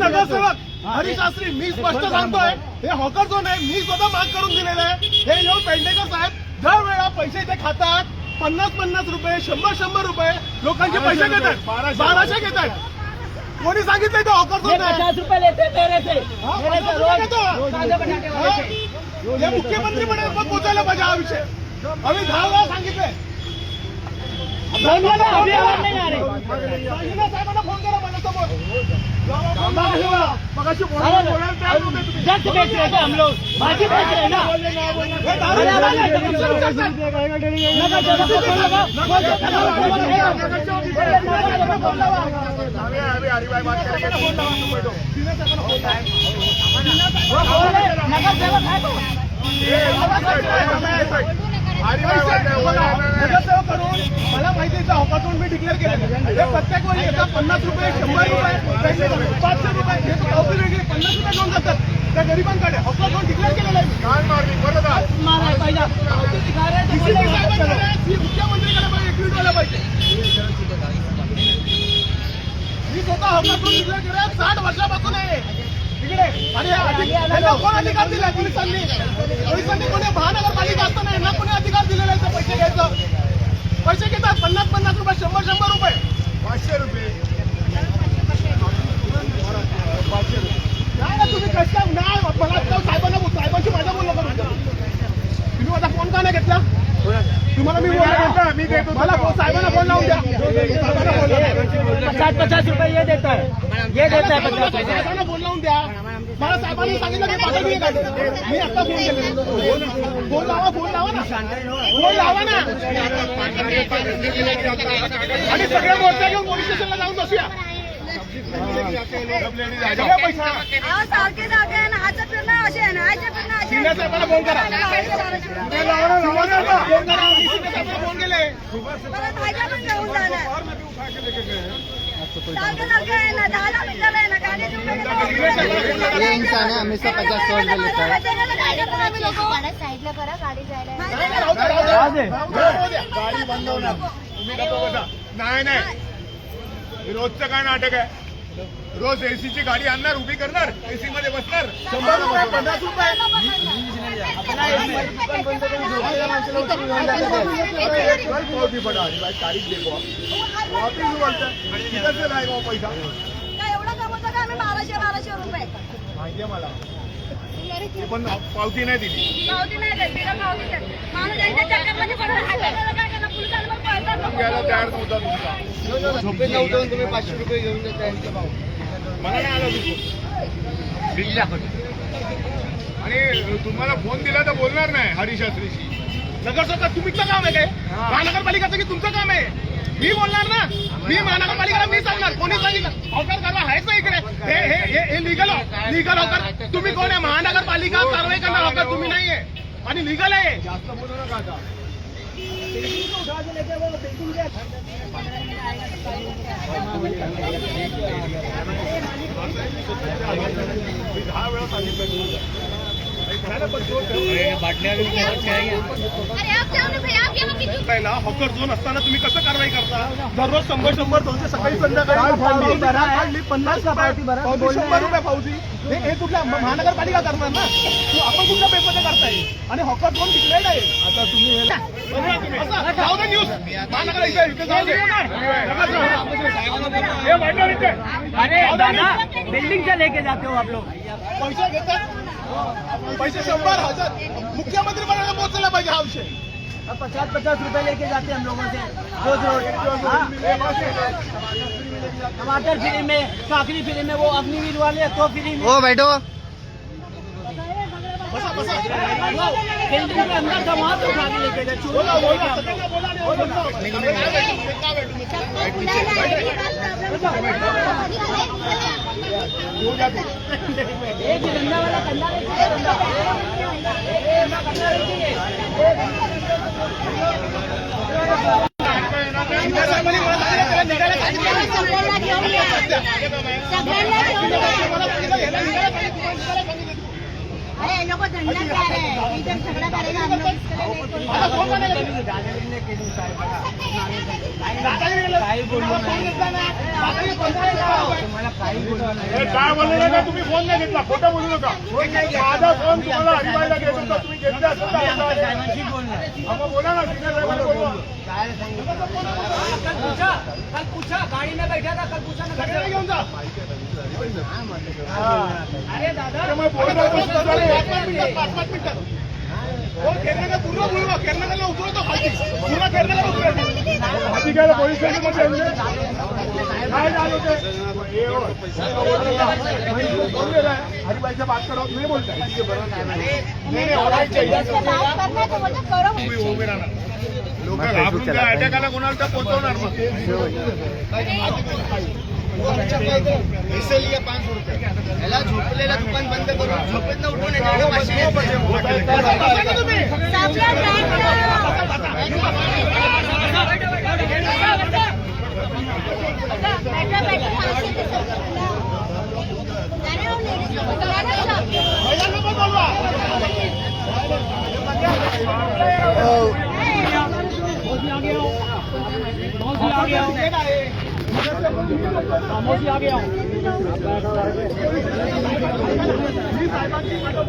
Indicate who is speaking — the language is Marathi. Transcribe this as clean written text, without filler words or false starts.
Speaker 1: नगरसेवक हरी शास्त्री मी स्पष्ट सांगतोय, हे हॉकर झोन आहे, मी स्वतः माग करून दिलेलं आहे. हे येऊन पेंडेकर साहेब दर वेळा पैसे इथे खातात, 50-50 रुपये, 100-100 रुपये लोकांचे पैसे घेतात, 1200 घेतात. कोणी सांगितलं तो हॉकर झोन आहे?
Speaker 2: 50 रुपये लेते तेरे से
Speaker 1: हे मुख्यमंत्री पर्यंत पोहोचायला पाहिजे हा विषय. आम्ही 10 वेळा सांगितलंय. साहेबांना फोन करा मला समोर.
Speaker 2: जस्ट बेच रहे थे हम लोग, बाकी बेच रहे ना.
Speaker 1: नगरसेवक करून मला माहिती आहे हॉकाथॉन मी डिक्लेअर केलं. प्रत्येक वेळी येतात 50 रुपये, 100 रुपये, 500 रुपये वेगळी 50 रुपये घेऊन जातात त्या गरिबांकडे. हॉकाथॉन डिक्लेअर केलेलं आहे. मुख्यमंत्रीकडे एकवीट व्हायला पाहिजे. मी स्वतः हॉकाथॉन डिक्लेअर केलं 60 वर्षापासून आहे इकडे. आणि कोण अधिकार दिला पोलिसांनी? कोणी महानगरपालिका असताना यांना कोणी अधिकार दिलेला आहे पैसे घ्यायचं? पैसे घेतात 50-50 रुपये, 100-100 रुपये, 500 रुपये. नाही ना तुम्ही कसं नाही मला साहेबांशी माझा बोलणं करू. तुम्ही माझा फोन का नाही घेतला? तुम्हाला मी बोलला मला साहेबांना फोन लावून द्या.
Speaker 2: 50 रुपये ये देता है, ये देता है 50 रुपये.
Speaker 1: साहेबांना फोन लावून द्या. मला साहेबांनी सांगितलं की पाठवली काय मी आता फोन केले. फोन लावा ना, फोन लावा ना. आणि सगळे मोर्चा घेऊन पोलीस स्टेशनला जाऊन बसूया.
Speaker 3: सारखे जागे आजचं फिरणं असे आहे ना, आजचं फिरणं असे
Speaker 1: साहेबांना फोन करा. फोन केले
Speaker 3: पण घेऊन जाणार. सारखे सारखे आहे ना, 10 मिनिटाला आहे ना गाडी
Speaker 2: हमेशा 50
Speaker 3: साईडला करा, गाडी जायला
Speaker 1: गाडी बंद होणार. नाही रोजचं काय नाटक आहे? रोज एसीची गाडी आणणार, उभी करणार, एसी मध्ये बसणार, 100 रुपये 50 रुपये. तारीख देखो वापिस बोलता किधर से लाएगा वो पैसा?
Speaker 3: काय एवढं कमवतो का आम्ही? 1200 रुपये
Speaker 1: माहितीये मला, पण पावती नाही दिली.
Speaker 3: पावती नाही देत, बिना पावती देत. माणूस यांच्या चक्करमध्ये पडून हाताला काय करणार? पोलिसांवर पळतात लोकं.
Speaker 1: घ्यायला तयार नव्हता तुमचा.
Speaker 2: झोपेत नव्हतं तुम्ही 500 रुपये घेऊन देता.
Speaker 1: मला नाही आलं बिलकुल. आणि तुम्हाला फोन दिला तर बोलणार नाही हरी शास्त्रीशी. नगरसेवक तुमचं काम आहे काय? महानगरपालिकाचं की तुमचं काम आहे? मी बोलणार ना. मी महानगरपालिकेला मी सांगणार. कोणी सांगितलं हॉकर कारवाई आहेच ना इकडे? हे लिगल हॉकर. तुम्ही कोण आहे? महानगरपालिका कारवाई करणार हॉकर तुम्ही नाहीये. आणि लिगल आहे. जास्त बोलू नका आता. हॉकर झोन असताना तुम्ही कसं कारवाई करता? दररोज 100 पावती सकाळी संध्याकाळी 50 पावती 100 रुपये पावती. हे कुठल्या महानगरपालिका करणार ना? आपण कुठल्या पेपरने करताय? आणि हॉकर झोन डिक्लेअर्ड आहे. आता तुम्ही जाऊ दे न्यूज महानगर इथे जाऊ दे.
Speaker 2: अरे दादा, बिल्डिंग से लेके जाते हो आप लोग.
Speaker 1: पैसे घेतात, पैसे 100,000 मुख्यमंत्री पर्यंत पोहोचला पाहिजे हा विषय.
Speaker 2: 50 रुपए लेके जाते हैं हम लोगों से रोज. टमाटर फ्री में, काकड़ी फ्री में, वो अग्निवीर वाले तो फ्री में.
Speaker 4: ओ बैठो.
Speaker 2: बिल्डिंग के अंदर का वहाँ तो उठा के लेके गए. एक धंधा वाला कंधा
Speaker 3: अरे लोग धंधा क्या है? इधर झगड़ा करेगा हम लोग.
Speaker 2: काही बोललो नाही.
Speaker 1: हे काय बोलले का तुम्ही फोन नाही घेतला खोटं बोलू नका माझा फोन तुम्हाला हरिबाईला घेत होता तुम्ही घेतला असेल तर
Speaker 2: साहेबांशी बोलणार
Speaker 1: आपण बोला ना सिनियर साहेबांना बोलवा
Speaker 2: काय सांगितलं कल पूछा गाड़ी में बैठा था कल पूछा ना
Speaker 1: सगळ्यांना घेऊन जा
Speaker 2: अरे दादा
Speaker 1: त्यामुळे बोलणार बसलं झाले 5-5 मिनिटात हो केरला पूर्ण बोलवा केरला उतरवतो खाली पूर्ण केरला उतरवतो खाली गेलं पोलीस स्टेशनमध्ये काय झालं होते हरिबाईचा बात करो नाही बोलताय नाही ऑलराईट चाहिए
Speaker 3: बात करना है तो बोलते करो
Speaker 1: तुम्ही उभे राहणार लोक घाबरून त्या अटॅकाला कोणाला तर पोहोचवणार मग
Speaker 2: इसलिए 500 रुपये याला झोपलेला दुकान बंद करून झोपेत उठून
Speaker 3: सापला बैठा बैठा 500 के सब जाने और लेडीज को बताना सब
Speaker 1: महिलांना पण बोलवा
Speaker 2: मोदी आ गया
Speaker 1: मी साहेबांची बोलवत